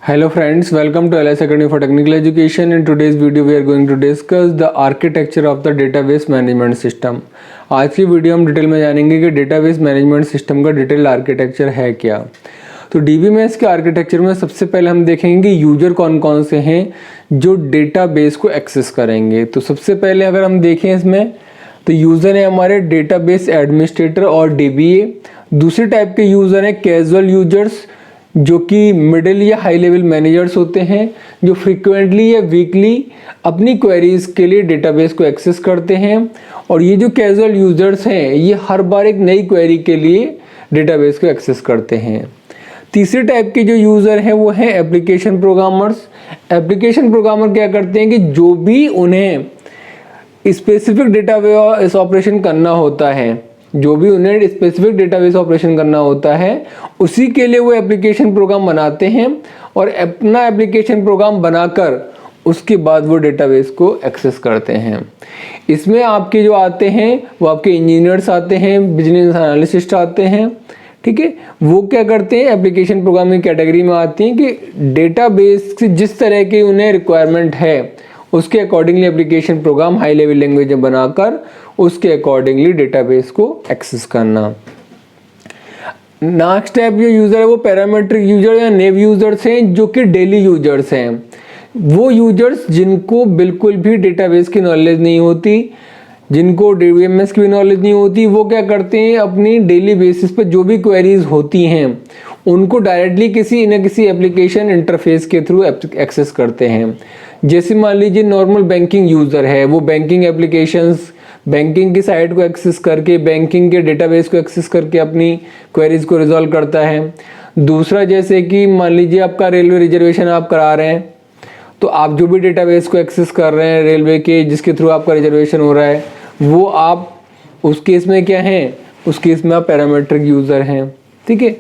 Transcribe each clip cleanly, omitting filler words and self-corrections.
Hello friends, welcome to LS Academy for Technical Education. In today's video we are going to discuss the architecture of the database management system. आज की video हम detail में जानेंगे कि database management system का detail architecture है क्या। तो डीबीएमएस के आर्किटेक्चर में सबसे पहले हम देखेंगे यूजर कौन कौन से हैं जो डेटाबेस को एक्सेस करेंगे। तो सबसे पहले अगर हम देखें इसमें तो यूज़र है हमारे डेटाबेस एडमिनिस्ट्रेटर और डीबीए। दूसरे टाइप के यूज़र हैं कैजुअल यूजर्स जो कि मिडिल या हाई लेवल मैनेजर्स होते हैं जो फ्रीक्वेंटली या वीकली अपनी क्वेरीज के लिए डेटाबेस को एक्सेस करते हैं। और ये जो कैजुअल यूजर्स हैं ये हर बार एक नई क्वेरी के लिए डेटाबेस को एक्सेस करते हैं। तीसरे टाइप के जो यूज़र हैं वो हैं एप्लीकेशन प्रोग्रामर्स। एप्लीकेशन प्रोग्रामर क्या करते हैं कि जो भी उन्हें स्पेसिफिक डेटाबेस ऑपरेशन करना होता है, जो भी उन्हें स्पेसिफिक डेटाबेस ऑपरेशन करना होता है उसी के लिए वो एप्लीकेशन प्रोग्राम बनाते हैं और अपना एप्लीकेशन प्रोग्राम बनाकर उसके बाद वो डेटाबेस को एक्सेस करते हैं। इसमें आपके जो आते हैं वो आपके इंजीनियर्स आते हैं, बिजनेस एनालिस्ट आते हैं, ठीक है। वो क्या करते हैं एप्लीकेशन प्रोग्रामिंग कैटेगरी में आती हैं कि डेटाबेस की जिस तरह की उन्हें रिक्वायरमेंट है उसके accordingly application program high level language में बनाकर उसके अकॉर्डिंगली डेटाबेस को एक्सेस करना। नेक्स्ट टाइप जो यूज़र है वो पैरामीट्रिक यूजर या नेव यूजर्स हैं जो कि डेली यूजर्स हैं। वो यूजर्स जिनको बिल्कुल भी डेटाबेस की नॉलेज नहीं होती, जिनको डीबीएमएस की भी नॉलेज नहीं होती, वो क्या करते हैं अपनी डेली बेसिस पर जो भी क्वेरीज होती हैं उनको डायरेक्टली किसी न किसी एप्लीकेशन इंटरफेस के थ्रू एक्सेस करते हैं। जैसे मान लीजिए नॉर्मल बैंकिंग यूज़र है, वो बैंकिंग एप्लीकेशंस बैंकिंग की साइट को एक्सेस करके बैंकिंग के डेटाबेस को एक्सेस करके अपनी क्वेरीज को रिजॉल्व करता है। दूसरा जैसे कि मान लीजिए आपका रेलवे रिजर्वेशन आप करा रहे हैं तो आप जो भी डेटाबेस को एक्सेस कर रहे हैं रेलवे के जिसके थ्रू आपका रिजर्वेशन हो रहा है वो आप उस केस में क्या हैं, उस केस में आप पैरामीट्रिक यूज़र हैं, ठीक है।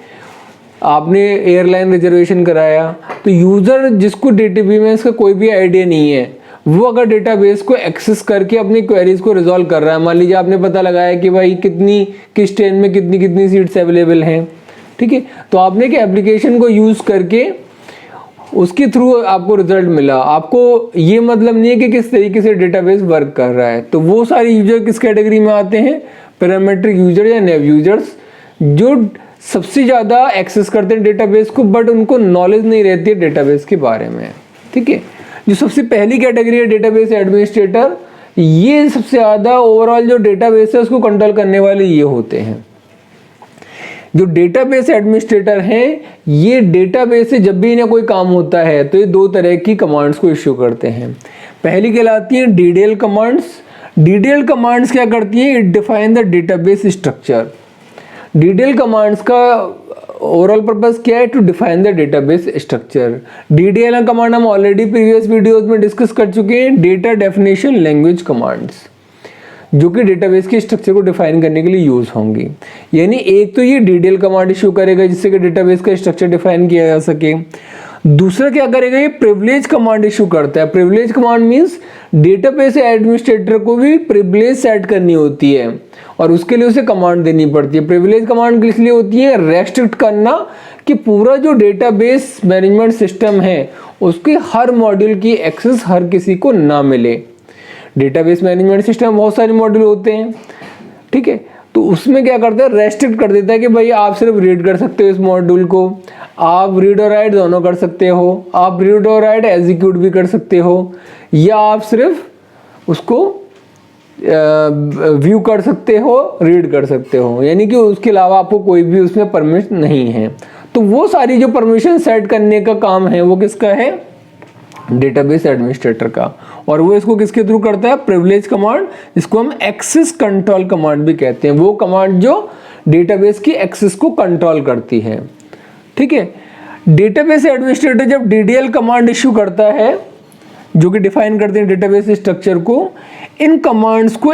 आपने एयरलाइन रिजर्वेशन कराया तो यूज़र जिसको डेटाबेस का कोई भी आइडिया नहीं है वो अगर डेटाबेस को एक्सेस करके अपनी क्वेरीज को रिजॉल्व कर रहा है, मान लीजिए आपने पता लगाया कि भाई किस ट्रेन में कितनी सीट्स अवेलेबल हैं, ठीक है, तो आपने कि एप्लीकेशन को यूज़ करके उसके थ्रू आपको रिजल्ट मिला। आपको ये मतलब नहीं है कि किस तरीके से डेटाबेस वर्क कर रहा है। तो वो सारे यूजर किस कैटेगरी में आते हैं, पैरामीट्रिक यूजर या नेव यूजर्स, जो सबसे ज़्यादा एक्सेस करते हैं डेटाबेस को बट उनको नॉलेज नहीं रहती है डेटाबेस के बारे में, ठीक है। जो सबसे पहली कैटेगरी है डेटाबेस एडमिनिस्ट्रेटर, ये सबसे ज़्यादा ओवरऑल जो डेटाबेस है उसको कंट्रोल करने वाले ये होते हैं। जो डेटाबेस एडमिनिस्ट्रेटर हैं ये डेटाबेस से जब भी इन्हें कोई काम होता है तो ये दो तरह की कमांड्स को इश्यू करते हैं। पहली कहलाती है डीडीएल कमांड्स। डीडीएल कमांड्स क्या करती हैं, it define the database structure. DDL commands का ओवरऑल पर्पस क्या है, to define the database structure. DDL command हम ऑलरेडी प्रीवियस वीडियोस में डिस्कस कर चुके हैं, डेटा डेफिनेशन लैंग्वेज कमांड्स, जो कि डेटाबेस के स्ट्रक्चर को डिफाइन करने के लिए यूज होंगी। यानी एक तो ये डीडीएल कमांड इशू करेगा जिससे कि डेटाबेस का स्ट्रक्चर डिफाइन किया जा सके। दूसरा क्या करेगा, ये प्रिविलेज कमांड इशू करता है। Privilege command means database administrator को भी प्रिविलेज सेट करनी होती है और उसके लिए उसे कमांड देनी पड़ती है। प्रिविलेज कमांड किस लिए होती है, रेस्ट्रिक्ट करना कि पूरा जो डेटाबेस मैनेजमेंट सिस्टम है उसके हर मॉड्यूल की एक्सेस हर किसी को ना मिले। डेटाबेस मैनेजमेंट सिस्टम बहुत सारे मॉड्यूल होते हैं, ठीक है, तो उसमें क्या करता है, रेस्ट्रिक्ट कर देता है कि भाई आप सिर्फ रीड कर सकते हो इस मॉड्यूल को, आप रीड और राइट दोनों कर सकते हो, आप रीड और राइट एग्जीक्यूट भी कर सकते हो, या आप सिर्फ उसको व्यू कर सकते हो, रीड कर सकते हो, यानी कि उसके अलावा आपको कोई भी उसमें परमिशन नहीं है। तो वो सारी जो परमिशन सेट करने का काम है वो किसका है, डेटाबेस एडमिनिस्ट्रेटर का। और वो इसको किसके थ्रू करता है, प्रिविलेज कमांड, जिसको हम एक्सेस कंट्रोल कमांड भी कहते हैं। वो कमांड जो डेटाबेस की एक्सेस को कंट्रोल करती है, ठीक है। डेटाबेस एडमिनिस्ट्रेटर जब डीडीएल कमांड इशू करता है जो कि डिफाइन करते हैं डेटाबेस स्ट्रक्चर को, इन कमांड्स को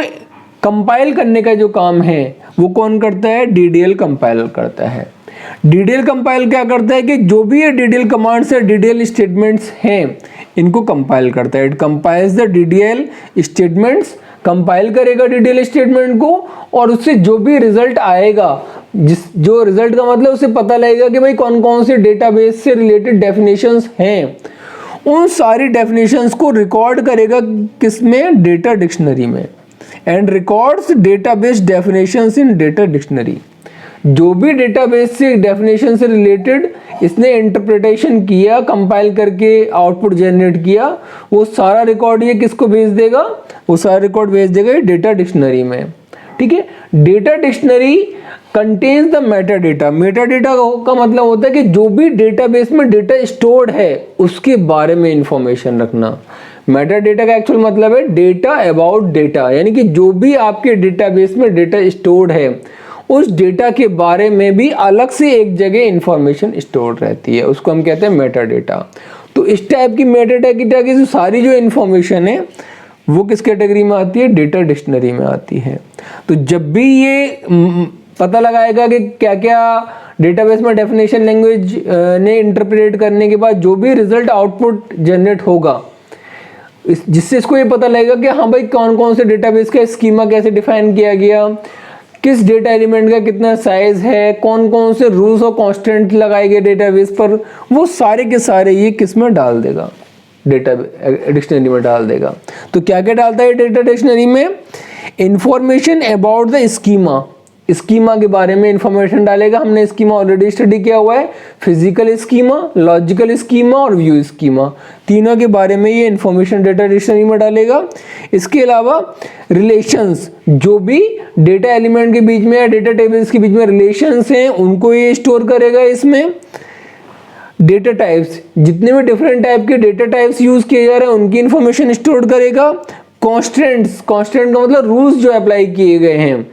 कंपाइल करने का जो काम है वो कौन करता है, डीडीएल कंपाइलर करता है। DDL कंपाइल क्या करता है कि जो भी ये DDL कमांड्स है, DDL स्टेटमेंट्स हैं, इनको कंपाइल करता है। It compiles the DDL statements, compile करेगा DDL स्टेटमेंट को, और उससे जो भी रिजल्ट आएगा, जो रिजल्ट का मतलब उसे पता लगेगा कि भाई कौन कौन से डेटाबेस से रिलेटेड डेफिनेशंस हैं, उन सारी डेफिनेशंस को रिकॉर्ड करेगा किसमें, डेटा डिक्शनरी में। And records database definitions in data dictionary. जो भी डेटाबेस से डेफिनेशन से रिलेटेड इसने इंटरप्रिटेशन किया, कंपाइल करके आउटपुट जनरेट किया, वो सारा रिकॉर्ड ये किसको भेज देगा, वो सारा रिकॉर्ड भेज देगा डेटा डिक्शनरी में। ठीक है, data dictionary contains the meta data. Meta data का मतलब होता है कि जो भी डेटाबेस में डेटा स्टोर्ड है उसके बारे में इंफॉर्मेशन रखना। मेटा डेटा का एक्चुअल मतलब है डेटा अबाउट डेटा, यानी कि जो भी आपके डेटाबेस में डेटा स्टोर्ड है उस डेटा के बारे में भी अलग से एक जगह इंफॉर्मेशन स्टोर रहती है, उसको हम कहते हैं मेटा डेटा। तो इस टाइप की मेटा डेटा की सारी जो इंफॉर्मेशन है वो किस कैटेगरी में आती है, डेटा डिक्शनरी में आती है। तो जब भी ये पता लगाएगा कि क्या क्या डेटाबेस में डेफिनेशन लैंग्वेज ने इंटरप्रेट करने के बाद जो भी रिजल्ट आउटपुट जनरेट होगा, जिससे इसको ये पता लगेगा कि हाँ भाई कौन कौन से डेटाबेस का स्कीमा कैसे डिफाइन किया गया, किस डेटा एलिमेंट का कितना साइज है, कौन कौन से रूल्स और कांस्टेंट लगाए गए डेटाबेस पर, वो सारे के सारे ये किस में डाल देगा, डेटा डिक्शनरी में डाल देगा। तो क्या क्या डालता है डेटा डिक्शनरी में, information about the schema, schema के बारे में इंफॉर्मेशन डालेगा। हमने स्कीमा ऑलरेडी स्टडी किया हुआ है, फिजिकल स्कीमा, लॉजिकल स्कीमा और व्यू स्कीमा, तीनों के बारे में ये इंफॉर्मेशन डेटा डिक्शनरी में डालेगा। इसके अलावा रिलेशंस, जो भी डेटा एलिमेंट के बीच में या डेटा टेबल्स के बीच में रिलेशंस हैं उनको ये स्टोर करेगा इसमें। डेटा टाइप्स, जितने भी डिफरेंट टाइप के डेटा टाइप्स यूज किए जा रहे हैं उनकी इंफॉर्मेशन स्टोर करेगा। कॉन्स्टेंट्स, कॉन्स्टेंट का मतलब रूल्स जो अप्लाई किए गए हैं,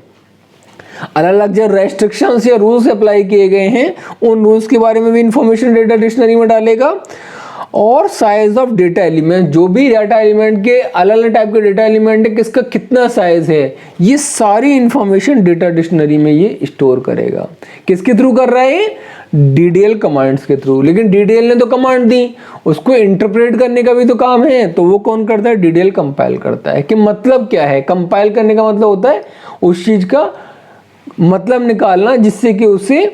अलग अलग जो रेस्ट्रिक्शंस या रूल्स अप्लाई किए गए हैं उन रूल्स के बारे में भी इंफॉर्मेशन डेटा डिक्शनरी में डालेगा। और साइज ऑफ डेटा एलिमेंट, जो भी डेटा एलिमेंट के अलग अलग टाइप के डेटा एलिमेंट है किसका कितना साइज है, ये सारी इंफॉर्मेशन डेटा डिक्शनरी में ये स्टोर करेगा। किसके थ्रू कर रहा है, डीडीएल कमांड्स के थ्रू। लेकिन डीडीएल ने तो कमांड दी, उसको इंटरप्रेट करने का भी तो काम है, तो वो कौन करता है, डीडीएल कंपाइल करता है। कि मतलब क्या है, कंपाइल करने का मतलब होता है उस चीज का मतलब निकालना जिससे कि उसे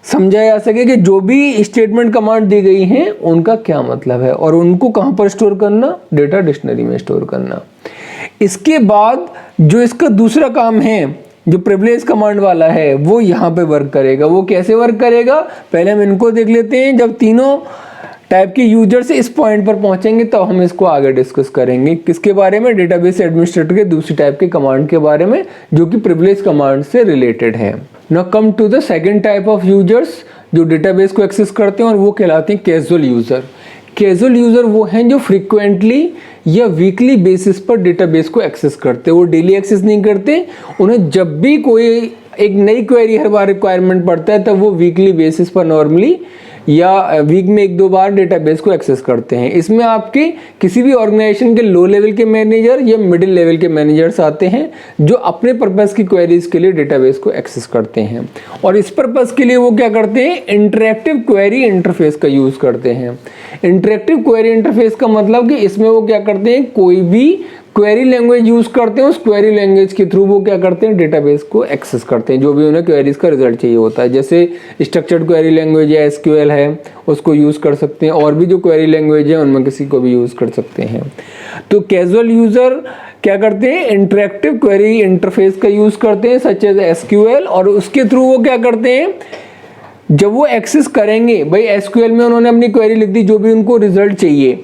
समझा जा सके कि जो भी स्टेटमेंट कमांड दी गई हैं उनका क्या मतलब है, और उनको कहां पर स्टोर करना, डेटा डिक्शनरी में स्टोर करना। इसके बाद जो इसका दूसरा काम है, जो प्रिविलेज कमांड वाला है, वो यहाँ पे वर्क करेगा। वो कैसे वर्क करेगा, पहले हम इनको देख लेते हैं। जब तीनों टाइप के यूजर्स इस पॉइंट पर पहुंचेंगे तो हम इसको आगे डिस्कस करेंगे। किसके बारे में, डेटाबेस एडमिनिस्ट्रेटर के दूसरी टाइप के कमांड के बारे में जो कि प्रिविलेज कमांड से रिलेटेड है। Now come to the second type of users जो डेटाबेस को एक्सेस करते हैं, और वो कहलाते हैं कैजुअल यूजर। कैजुअल यूजर वो हैं जो फ्रीक्वेंटली या वीकली बेसिस पर डेटाबेस को एक्सेस करते हैं। वो डेली एक्सेस नहीं करते, उन्हें जब भी कोई एक नई क्वेरी हर बार रिक्वायरमेंट पड़ता है तब वो वीकली बेसिस पर नॉर्मली या वीक में एक दो बार डेटाबेस को एक्सेस करते हैं। इसमें आपके किसी भी ऑर्गेनाइजेशन के लो लेवल के मैनेजर या मिडिल लेवल के मैनेजर्स आते हैं जो अपने पर्पस की क्वेरीज के लिए डेटाबेस को एक्सेस करते हैं, और इस पर्पस के लिए वो क्या करते हैं, इंटरैक्टिव क्वेरी इंटरफेस का यूज करते हैं। इंटरैक्टिव क्वेरी इंटरफेस का मतलब कि इसमें वो क्या करते हैं, कोई भी क्वेरी लैंग्वेज यूज करते हैं, उस क्वेरी लैंग्वेज के थ्रू वो क्या करते हैं, डेटाबेस को एक्सेस करते हैं, जो भी उन्हें क्वेरीज का रिजल्ट चाहिए होता है। जैसे स्ट्रक्चर्ड क्वेरी लैंग्वेज या एसक्यूएल है, उसको यूज कर सकते हैं, और भी जो क्वेरी लैंग्वेज है उनमें किसी को भी यूज कर सकते हैं। तो कैजुअल यूजर क्या करते हैं, इंटरैक्टिव क्वेरी इंटरफेस का यूज करते हैं सच एज एसक्यूएल, और उसके थ्रू वो क्या करते हैं, जब वो एक्सेस करेंगे, भाई एसक्यूएल में उन्होंने अपनी क्वेरी लिख दी, जो भी उनको रिजल्ट चाहिए,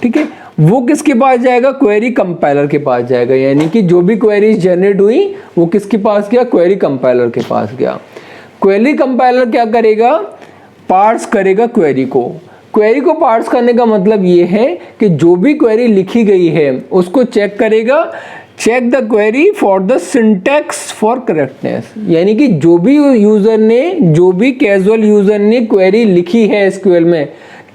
ठीक है, वो किसके पास जाएगा, क्वेरी कंपाइलर के पास जाएगा। यानी कि जो भी क्वेरीज जनरेट हुई वो किसके पास गया, क्वेरी कंपाइलर के पास गया। क्वेरी कंपाइलर क्या करेगा, पार्स करेगा क्वेरी को। क्वेरी को पार्स करने का मतलब ये है कि जो भी क्वेरी लिखी गई है उसको चेक करेगा, check the query for the syntax for correctness. यानी कि जो भी यूजर ने, जो भी कैजुअल यूजर ने क्वेरी लिखी है एसक्यूएल में,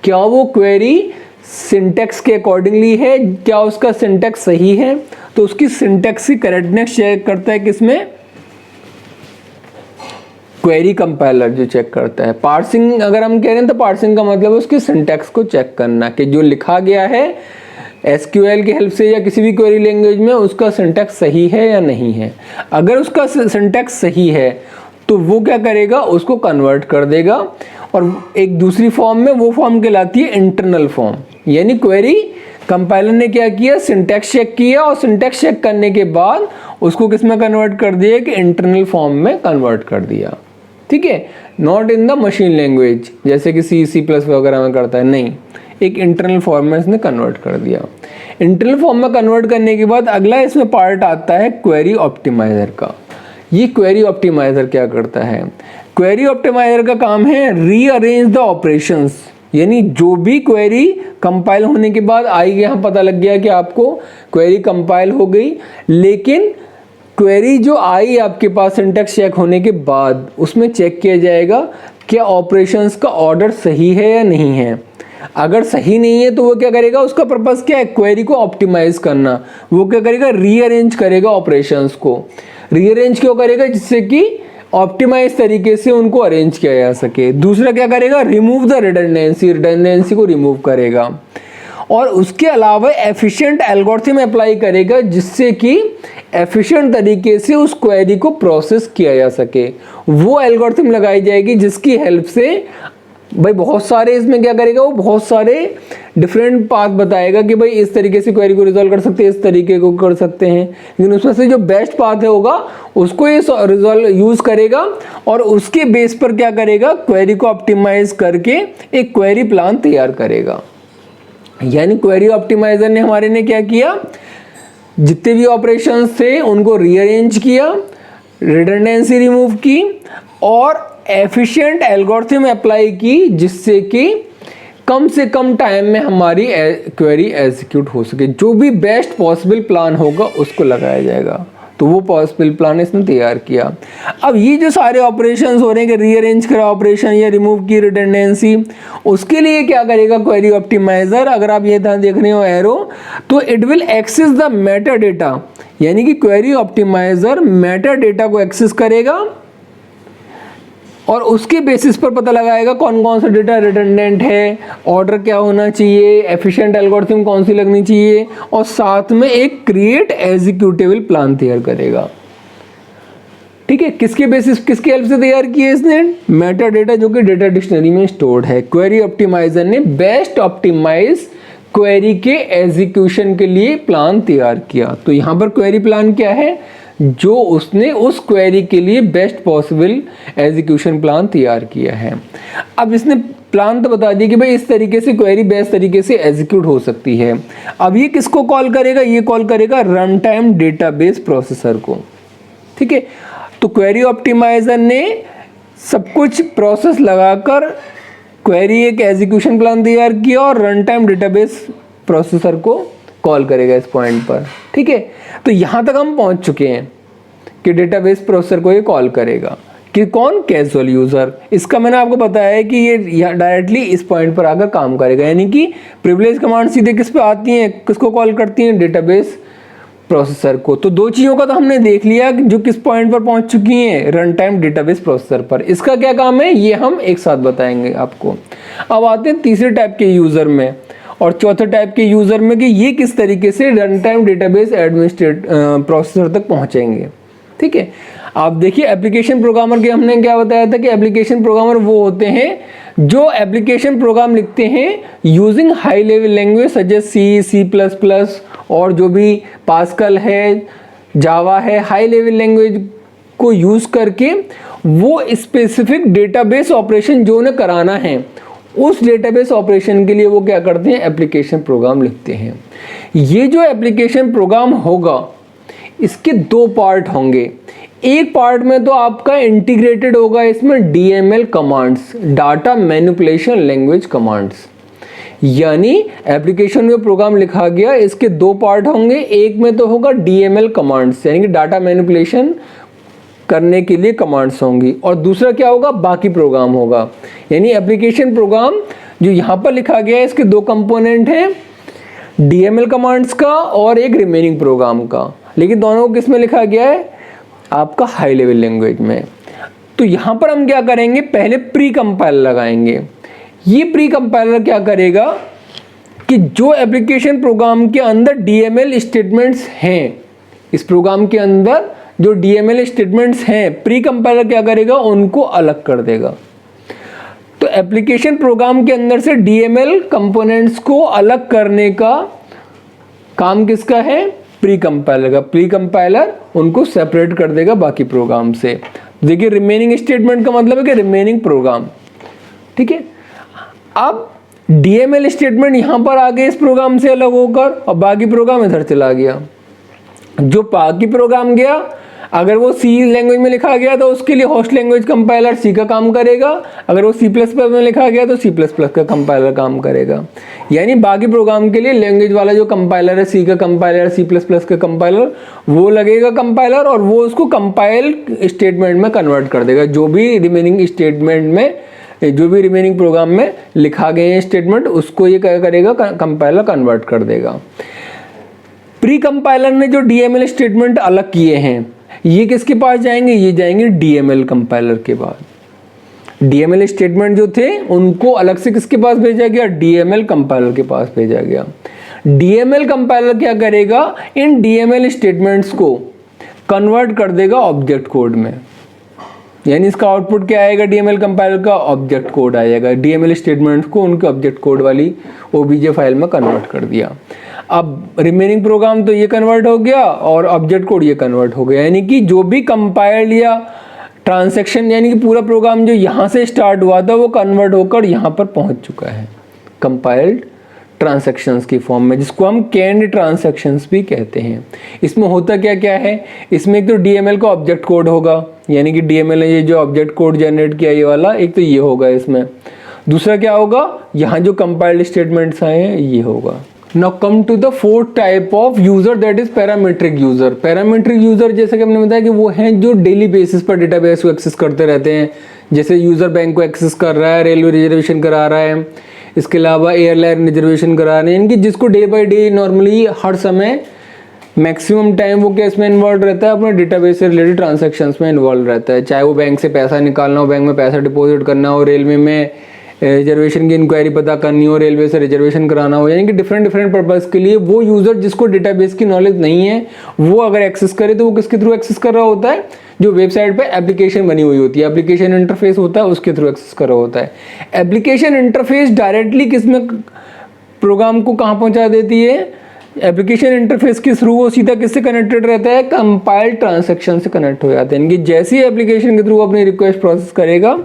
क्या वो क्वेरी सिंटैक्स के अकॉर्डिंगली है, क्या उसका सिंटैक्स सही है, तो उसकी सिंटैक्स की करेक्टनेस चेक करता है किसमें, क्वेरी कंपाइलर जो चेक करता है। पार्सिंग अगर हम कह रहे हैं तो पार्सिंग का मतलब है उसके सिंटैक्स को चेक करना कि जो लिखा गया है एसक्यूएल की हेल्प से या किसी भी क्वेरी लैंग्वेज में उसका सिंटैक्स सही है या नहीं है। अगर उसका सिंटैक्स सही है तो वो क्या करेगा, उसको कन्वर्ट कर देगा और एक दूसरी फॉर्म में, वो फॉर्म कहलाती है इंटरनल फॉर्म। यानी क्वेरी कंपाइलर ने क्या किया, सिंटैक्स चेक किया और सिंटैक्स चेक करने के बाद उसको किस में कन्वर्ट कर दिया कि इंटरनल फॉर्म में कन्वर्ट कर दिया। ठीक है, not in the machine language जैसे कि सी प्लस वगैरह में करता है, नहीं, एक इंटरनल फॉर्म में इसने कन्वर्ट कर दिया। इंटरनल फॉर्म में कन्वर्ट करने के बाद अगला इसमें पार्ट आता है क्वेरी ऑप्टिमाइजर का। ये क्वेरी ऑप्टिमाइजर क्या करता है, क्वेरी ऑप्टिमाइजर का काम है रीअरेंज द ऑपरेशंस। यानी जो भी क्वेरी कंपाइल होने के बाद आई, यहाँ पता लग गया कि आपको क्वेरी कंपाइल हो गई, लेकिन क्वेरी जो आई आपके पास सिंटैक्स चेक होने के बाद उसमें चेक किया जाएगा क्या ऑपरेशंस का ऑर्डर सही है या नहीं है। अगर सही नहीं है तो वो क्या करेगा, उसका पर्पस क्या है, क्वेरी को ऑप्टिमाइज करना। वो क्या करेगा, रीअरेंज करेगा ऑपरेशंस को। रीअरेंज क्यों करेगा, जिससे कि ऑप्टिमाइज तरीके से उनको अरेंज किया जा सके। दूसरा क्या करेगा, रिमूव द रिडंडेंसी को रिमूव करेगा। और उसके अलावा एफिशिएंट एल्गोरिथम अप्लाई करेगा जिससे कि एफिशिएंट तरीके से उस क्वेरी को प्रोसेस किया जा सके। वो एल्गोरिथम लगाई जाएगी जिसकी हेल्प से भाई बहुत सारे, इसमें क्या करेगा, वो बहुत सारे डिफरेंट पाथ बताएगा कि भाई इस तरीके से क्वेरी को रिजॉल्व कर सकते हैं, इस तरीके को कर सकते हैं, लेकिन उसमें से जो बेस्ट पाथ है होगा उसको ये रिजॉल्व यूज करेगा और उसके बेस पर क्या करेगा, क्वेरी को ऑप्टिमाइज करके एक क्वेरी प्लान तैयार करेगा। यानी क्वेरी ऑप्टिमाइजर ने हमारे ने क्या किया, जितने भी ऑपरेशंस थे उनको रीअरेंज किया, रिडंडेंसी रिमूव की और एफिशिएंट एल्गोरिथम अप्लाई की जिससे कि कम से कम टाइम में हमारी क्वेरी एग्जीक्यूट हो सके। जो भी बेस्ट पॉसिबल प्लान होगा उसको लगाया जाएगा। तो वो पॉसिबल प्लान इसने तैयार किया। अब ये जो सारे ऑपरेशंस हो रहे हैं कि रीअरेंज करा ऑपरेशन या रिमूव की रिडंडेंसी, उसके लिए क्या करेगा क्वेरी ऑप्टिमाइजर, अगर आप ये ध्यान देख रहे हो एरो, तो it will access the meta data. यानी कि क्वेरी ऑप्टिमाइजर मेटा डेटा को एक्सेस करेगा और उसके बेसिस पर पता लगाएगा कौन कौन सा डेटा रिडंडेंट है, ऑर्डर क्या होना चाहिए, एफिशिएंट एल्गोरिथम कौन सी लगनी चाहिए, और साथ में एक क्रिएट एग्जीक्यूटेबल प्लान तैयार करेगा। ठीक है, किसके बेसिस, किसकी हेल्प से तैयार किया इसने, मेटा डेटा जो कि डेटा डिक्शनरी में स्टोर्ड है। क्वेरी ऑप्टिमाइजर ने बेस्ट ऑप्टिमाइज क्वेरी के एग्जीक्यूशन के लिए प्लान तैयार किया। तो यहाँ पर क्वेरी प्लान क्या है, जो उसने उस क्वेरी के लिए बेस्ट पॉसिबल एग्जीक्यूशन प्लान तैयार किया है। अब इसने प्लान तो बता दिया कि भाई इस तरीके से क्वेरी बेस्ट तरीके से एग्जीक्यूट हो सकती है। अब ये किसको कॉल करेगा, ये कॉल करेगा रन टाइम डेटाबेस प्रोसेसर को। ठीक है, तो क्वेरी ऑप्टिमाइजर ने सब कुछ प्रोसेस लगाकर क्वेरी एक एग्जीक्यूशन प्लान तैयार किया और रन टाइम डेटाबेस प्रोसेसर को कॉल करेगा इस पॉइंट पर। ठीक है, तो यहां तक हम पहुंच चुके हैं कि डेटाबेस प्रोसेसर को ये कॉल करेगा कि कौन, कैजुअल यूजर। इसका मैंने आपको बताया है कि ये डायरेक्टली इस पॉइंट पर आकर काम करेगा। यानी कि प्रिविलेज कमांड सीधे किस पे आती हैं, किसको कॉल करती हैं, डेटाबेस प्रोसेसर को। तो दो चीज़ों का तो हमने देख लिया जो किस पॉइंट पर पहुंच चुकी हैं, रन टाइम डेटाबेस प्रोसेसर पर। इसका क्या काम है ये हम एक साथ बताएंगे आपको। अब आते हैं तीसरे टाइप के यूजर में और चौथे टाइप के यूजर में कि ये किस तरीके से रन टाइम डेटाबेस प्रोसेसर तक पहुंचेंगे। ठीक है, आप देखिए एप्लीकेशन प्रोग्रामर के हमने क्या बताया था कि एप्लीकेशन प्रोग्रामर वो होते हैं जो एप्लीकेशन प्रोग्राम लिखते हैं using high level language such as C plus plus और जो भी पास्कल है, जावा है, हाई लेवल लैंग्वेज को यूज करके वो स्पेसिफिक डेटाबेस ऑपरेशन जो उन्हें कराना है उस डेटाबेस ऑपरेशन के लिए वो क्या करते हैं, एप्लीकेशन प्रोग्राम लिखते हैं। ये जो एप्लीकेशन प्रोग्राम होगा इसके दो पार्ट होंगे। एक पार्ट में तो आपका इंटीग्रेटेड होगा इसमें DML commands, data manipulation language commands. यानी एप्लीकेशन में प्रोग्राम लिखा गया इसके दो पार्ट होंगे। एक में तो होगा डीएमएल कमांड्स यानी कि डाटा मैनिपुलेशन करने के लिए कमांड्स होंगी और दूसरा क्या होगा, बाकी प्रोग्राम होगा। यानी एप्लीकेशन प्रोग्राम जो यहाँ पर लिखा गया है इसके दो कंपोनेंट हैं, डीएमएल कमांड्स का और एक रिमेनिंग प्रोग्राम का। लेकिन दोनों को किस में लिखा गया है, आपका हाई लेवल लैंग्वेज में। तो यहाँ पर हम क्या करेंगे, पहले प्री कंपाइलर लगाएंगे। ये प्री कंपाइलर क्या करेगा कि जो एप्लीकेशन प्रोग्राम के अंदर डीएमएल स्टेटमेंट्स हैं, इस प्रोग्राम के अंदर जो डीएमएल स्टेटमेंट्स हैं, प्री कंपाइलर क्या करेगा, उनको अलग कर देगा। तो एप्लीकेशन प्रोग्राम के अंदर से डीएमएल कंपोनेंट्स को अलग करने का काम किसका है, प्री कंपाइलर का। प्री कंपाइलर उनको सेपरेट कर देगा बाकी प्रोग्राम से। देखिए रिमेनिंग स्टेटमेंट का मतलब है कि रिमेनिंग प्रोग्राम, ठीक है। अब डीएमएल स्टेटमेंट यहां पर आ गए इस प्रोग्राम से अलग होकर, और बाकी प्रोग्राम इधर चला गया। जो बाकी प्रोग्राम गया, अगर वो सी लैंग्वेज में लिखा गया तो उसके लिए होस्ट लैंग्वेज कंपाइलर सी का काम करेगा, अगर वो C++ में लिखा गया तो C++ का कंपाइलर काम करेगा। यानी बाकी प्रोग्राम के लिए लैंग्वेज वाला जो कंपाइलर है, सी का कंपाइलर, C++ का कंपाइलर, वो लगेगा कंपाइलर, और वो उसको कंपाइल स्टेटमेंट में कन्वर्ट कर देगा। जो भी रिमेनिंग स्टेटमेंट में, जो भी रिमेनिंग प्रोग्राम में लिखा गए हैं स्टेटमेंट, उसको ये क्या करेगा, कंपाइलर कन्वर्ट कर देगा। प्री कंपाइलर ने जो डीएमएल स्टेटमेंट अलग किए हैं, ये किसके पास जाएंगे, ये जाएंगे डीएमएल कंपाइलर के पास। डीएमएल स्टेटमेंट जो थे उनको अलग से किसके पास भेजा गया, डीएमएल कंपाइलर के पास भेजा गया। डीएमएल कंपाइलर क्या करेगा, इन डीएमएल स्टेटमेंट्स को कन्वर्ट कर देगा ऑब्जेक्ट कोड में। यानी इसका आउटपुट क्या आएगा, डीएमएल कंपाइलर का ऑब्जेक्ट कोड आएगा। डीएमएल स्टेटमेंट्स को उनके ऑब्जेक्ट कोड वाली ओबीजे फाइल में कन्वर्ट कर दिया। अब रिमेनिंग प्रोग्राम तो ये कन्वर्ट हो गया और ऑब्जेक्ट कोड ये कन्वर्ट हो गया। यानी कि जो भी कंपाइल या ट्रांजैक्शन, यानी कि पूरा प्रोग्राम जो यहाँ से स्टार्ट हुआ था वो कन्वर्ट होकर यहाँ पर पहुँच चुका है कंपाइल्ड ट्रांजैक्शंस की फॉर्म में, जिसको हम कैन्ड ट्रांजैक्शंस भी कहते हैं। इसमें होता क्या क्या है, इसमें एक तो डीएमएल का ऑब्जेक्ट कोड होगा, यानी कि डीएमएल ने ये जो ऑब्जेक्ट कोड जनरेट किया ये वाला, एक तो ये होगा इसमें। दूसरा क्या होगा, यहाँ जो कंपाइल्ड स्टेटमेंट्स आए हैं ये होगा। Now come to the fourth type of user, that is parametric user. Parametric user जैसे कि हमने बताया कि वो हैं जो डेली बेसिस पर डेटाबेस को एक्सेस करते रहते हैं। जैसे यूजर बैंक को एक्सेस कर रहा है, रेलवे रिजर्वेशन करा रहा है, इसके अलावा एयरलाइन रिजर्वेशन करा रहे हैं। इनकी जिसको डे बाई डे नॉर्मली हर समय मैक्सिमम टाइम वो क्या इसमें इन्वॉल्व रहता है, अपने डेटाबेस से रिलेटेड ट्रांजैक्शंस में इन्वॉल्व रहता है। चाहे वो बैंक से पैसा निकालना हो, बैंक में पैसा डिपॉजिट करना हो, रेलवे में रिजर्वेशन की इंक्वायरी पता करनी हो, रेलवे से रिजर्वेशन कराना हो, यानी कि डिफरेंट पर्पस के लिए वो यूजर जिसको डेटाबेस की नॉलेज नहीं है, वो अगर एक्सेस करे तो वो किसके थ्रू एक्सेस कर रहा होता है, जो वेबसाइट पे एप्लीकेशन बनी हुई होती है, एप्लीकेशन इंटरफेस होता है, उसके थ्रू एक्सेस कर रहा होता है। एप्लीकेशन इंटरफेस डायरेक्टली किसमें प्रोग्राम को कहाँ पहुँचा देती है, एप्लीकेशन इंटरफेस के थ्रू वो सीधा किससे कनेक्टेड रहता है, कंपाइल्ड ट्रांजैक्शन से कनेक्ट हो जाते हैं। यानी कि जैसे ही एप्लीकेशन के थ्रू अपनी रिक्वेस्ट प्रोसेस करेगा,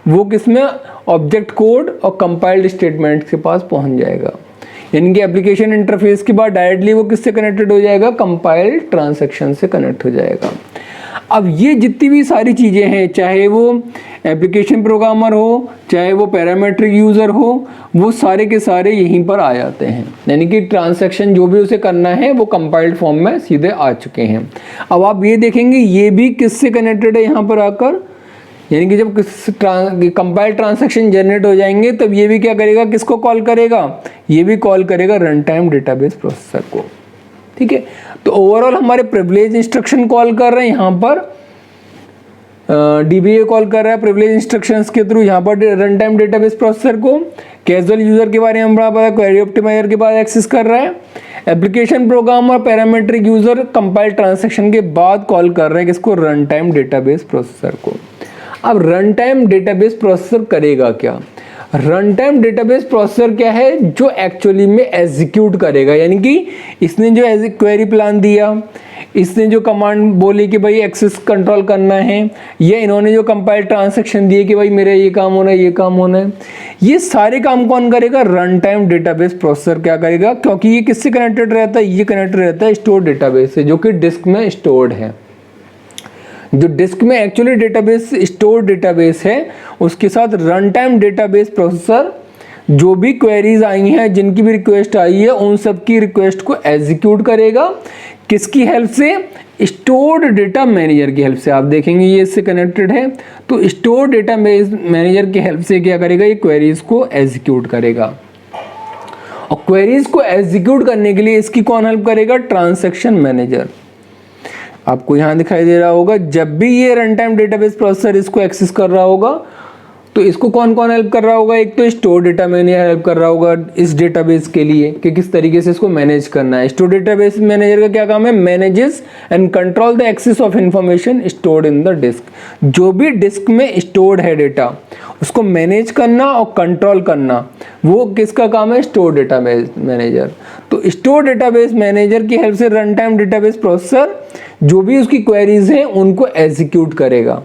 वो किसमें, ऑब्जेक्ट कोड और कंपाइल्ड स्टेटमेंट के पास पहुंच जाएगा। यानी कि एप्लीकेशन इंटरफेस के बाद डायरेक्टली वो किससे कनेक्टेड हो जाएगा, कंपाइल्ड ट्रांजैक्शन से कनेक्ट हो जाएगा। अब ये जितनी भी सारी चीज़ें हैं, चाहे वो एप्लीकेशन प्रोग्रामर हो, चाहे वो पैरामीट्रिक यूज़र हो, वो सारे के सारे यहीं पर आ जाते हैं। यानी कि ट्रांजैक्शन जो भी उसे करना है वो कंपाइल्ड फॉर्म में सीधे आ चुके हैं। अब आप ये देखेंगे ये भी किससे कनेक्टेड है यहाँ पर आकर, यानी कि जब कंपाइल्ड ट्रांजैक्शन जनरेट हो जाएंगे तब ये भी क्या करेगा, किसको कॉल करेगा, ये भी कॉल करेगा रन टाइम डेटाबेस प्रोसेसर को। ठीक है, तो ओवरऑल हमारे प्रिविलेज इंस्ट्रक्शन कॉल कर रहे हैं यहाँ पर, डीबीए कॉल कर रहा है प्रिविलेज इंस्ट्रक्शंस के थ्रू यहाँ पर रन टाइम डेटाबेस प्रोसेसर को। कैजुअल यूजर के बारे में बड़ा पता, क्वेरी ऑप्टिमाइजर के बाद एक्सेस कर रहा है। Application programmer parametric user compiled transaction के बाद कॉल कर रहे हैं किसको, रन टाइम डेटाबेस प्रोसेसर को। अब रन टाइम डेटाबेस प्रोसेसर करेगा क्या, रन टाइम डेटाबेस प्रोसेसर क्या है, जो एक्चुअली में एग्जीक्यूट करेगा। यानी कि इसने जो क्वेरी प्लान दिया, इसने जो कमांड बोली कि भाई एक्सेस कंट्रोल करना है, या इन्होंने जो कंपाइल ट्रांजैक्शन दिए कि भाई मेरा ये काम होना है, ये काम होना है, ये सारे काम कौन करेगा, रन टाइम डेटाबेस प्रोसेसर क्या करेगा। क्योंकि ये किससे कनेक्टेड रहता है, ये कनेक्टेड रहता है स्टोर डेटाबेस से, जो कि डिस्क में स्टोर्ड है। जो डिस्क में एक्चुअली डेटाबेस स्टोर डेटाबेस है, उसके साथ रन टाइम डेटाबेस प्रोसेसर जो भी क्वेरीज आई हैं, जिनकी भी रिक्वेस्ट आई है, उन सब की रिक्वेस्ट को एग्जीक्यूट करेगा। किसकी हेल्प से, स्टोर्ड डेटा मैनेजर की हेल्प से। आप देखेंगे ये इससे कनेक्टेड है, तो स्टोर डेटा मैनेजर की हेल्प से क्या करेगा, ये क्वेरीज को एग्जीक्यूट करेगा। और क्वेरीज को एग्जीक्यूट करने के लिए इसकी कौन हेल्प करेगा, ट्रांजैक्शन मैनेजर। आपको यहाँ दिखाई दे रहा होगा, जब भी ये रन टाइम डेटाबेस प्रोसेसर इसको एक्सेस कर रहा होगा तो इसको कौन कौन हेल्प कर रहा होगा, एक तो स्टोर डेटा मैनेजर हेल्प कर रहा होगा इस डेटाबेस के लिए कि किस तरीके से इसको मैनेज करना है। स्टोर डेटाबेस मैनेजर का क्या काम है, manages and control the access of information stored in the disk. जो भी डिस्क में स्टोर्ड है डेटा उसको मैनेज करना और कंट्रोल करना, वो किसका काम है, स्टोर डेटाबेस मैनेजर। तो स्टोर डेटाबेस मैनेजर की हेल्प से रन टाइम डेटाबेस प्रोसेसर जो भी उसकी क्वेरीज हैं उनको एग्जीक्यूट करेगा।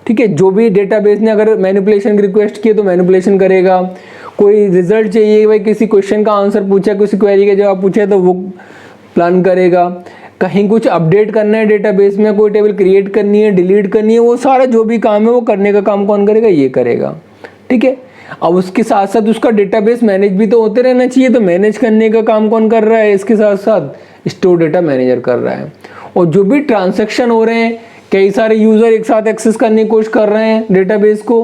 ठीक है, जो भी डेटाबेस ने अगर मैनिपुलेशन की रिक्वेस्ट की तो मैनिपुलेशन करेगा, कोई रिजल्ट चाहिए, भाई किसी क्वेश्चन का आंसर पूछा, किसी क्वेरी का जवाब पूछा तो वो प्लान करेगा, कहीं कुछ अपडेट करना है डेटाबेस में, कोई टेबल क्रिएट करनी है, डिलीट करनी है, वो सारा जो भी काम है वो करने का काम कौन करेगा, ये करेगा। ठीक है, अब उसके साथ साथ उसका डेटाबेस मैनेज भी तो होते रहना चाहिए, तो मैनेज करने का काम कौन कर रहा है, इसके साथ साथ स्टोर डेटा मैनेजर कर रहा है। और जो भी ट्रांजैक्शन हो रहे हैं, कई सारे यूजर एक साथ एक्सेस करने की कोशिश कर रहे हैं डेटाबेस को,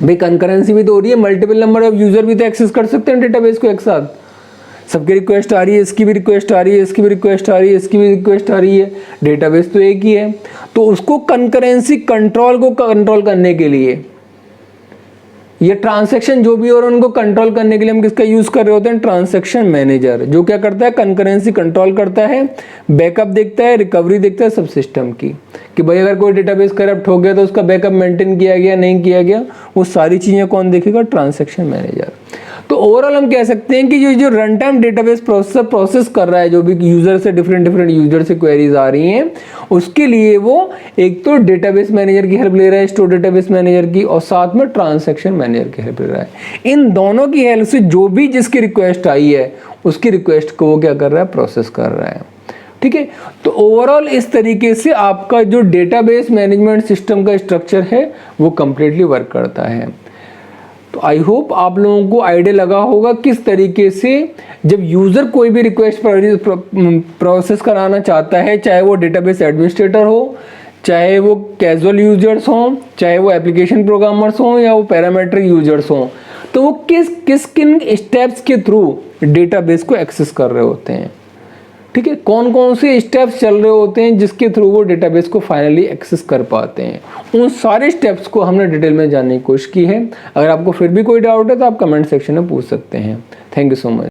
भाई कंकरेंसी भी तो हो रही है, मल्टीपल नंबर ऑफ यूजर भी तो एक्सेस कर सकते हैं डेटाबेस को एक साथ, सबकी रिक्वेस्ट आ रही है, इसकी भी रिक्वेस्ट आ रही है, इसकी भी रिक्वेस्ट आ रही है, इसकी भी रिक्वेस्ट आ रही है, डेटाबेस तो एक ही है। तो उसको कंकरेंसी कंट्रोल को कंट्रोल करने के लिए, ये ट्रांजैक्शन जो भी और उनको कंट्रोल करने के लिए हम किसका यूज कर रहे होते हैं, ट्रांजैक्शन मैनेजर, जो क्या करता है, कंकरेंसी कंट्रोल करता है, बैकअप देखता है, रिकवरी देखता है सब सिस्टम की, कि भाई अगर कोई डेटाबेस करप्ट हो गया तो उसका बैकअप मेंटेन किया गया नहीं किया गया, वो सारी चीजें कौन देखेगा, ट्रांजैक्शन मैनेजर। तो ओवरऑल हम कह सकते हैं कि जो run time database processor process कर रहा है, जो भी यूजर से डिफरेंट यूजर से क्वेरीज आ रही हैं, उसके लिए वो एक तो डेटाबेस मैनेजर की हेल्प ले रहा है, स्टोर डेटाबेस मैनेजर की, और साथ में ट्रांजैक्शन मैनेजर की हेल्प ले रहा है। इन दोनों की हेल्प से जो भी जिसकी रिक्वेस्ट आई है उसकी रिक्वेस्ट को वो क्या कर रहा है, प्रोसेस कर रहा है। ठीक है, तो ओवरऑल इस तरीके से आपका जो डेटाबेस मैनेजमेंट सिस्टम का स्ट्रक्चर है वो कंप्लीटली वर्क करता है। तो आई होप आप लोगों को आइडिया लगा होगा किस तरीके से जब यूज़र कोई भी रिक्वेस्ट प्रोसेस कराना चाहता है, चाहे वो डेटाबेस एडमिनिस्ट्रेटर हो, चाहे वो कैजुअल यूजर्स हों, चाहे वो एप्लीकेशन प्रोग्रामर्स हों, या वो पैरामेट्रिक यूजर्स हों, तो वो किन स्टेप्स के थ्रू डेटाबेस को एक्सेस कर रहे होते हैं। ठीक है, कौन कौन से स्टेप्स चल रहे होते हैं जिसके थ्रू वो डेटाबेस को फाइनली एक्सेस कर पाते हैं, उन सारे स्टेप्स को हमने डिटेल में जानने की कोशिश की है। अगर आपको फिर भी कोई डाउट है तो आप कमेंट सेक्शन में पूछ सकते हैं। Thank you so much.